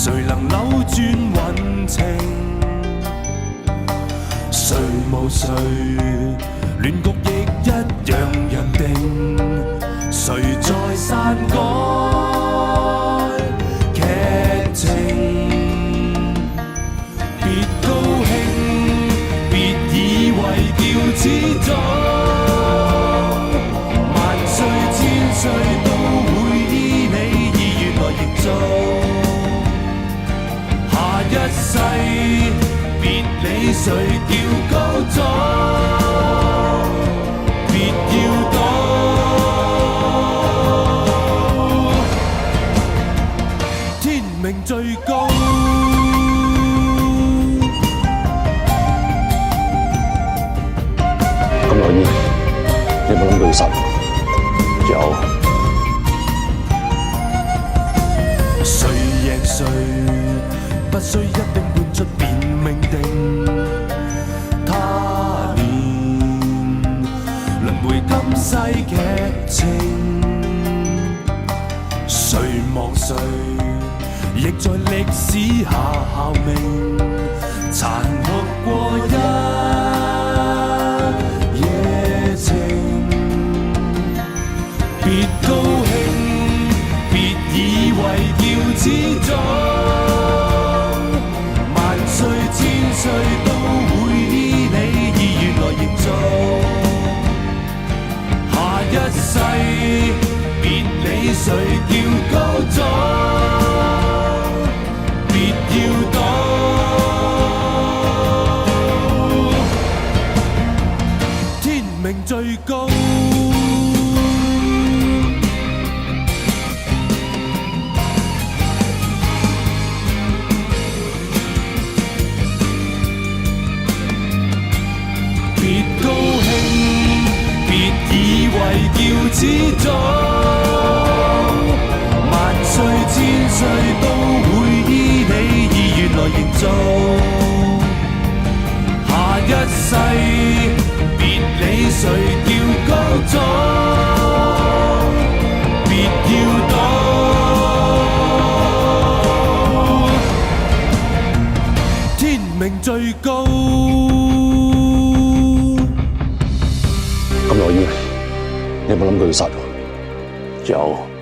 誰能扭轉運程？誰無誰，亂局亦一樣人定。誰在篡改劇情？別高興，別以為叫始終。萬歲千歲都會依你意願來營造。下一世別理誰叫高祖。別要躲，天命最高。咁耐醫，你有冇諗過要殺我？有。誰贏誰，不需一定換出便命定。他年輪迴今世劇情，誰忘誰，亦在歷史下效命，殘酷過一夜情。別高興，別以為叫始終。萬歲千歲都會依你意願來營造。下一世別理誰叫高祖。別要躲，天命最高。別高興，別以為叫始終。萬歲千歲都會依你意願來營造。下一世別理誰叫高祖。別要躲，天命最高。咁耐醫，你有冇諗過要殺我？有。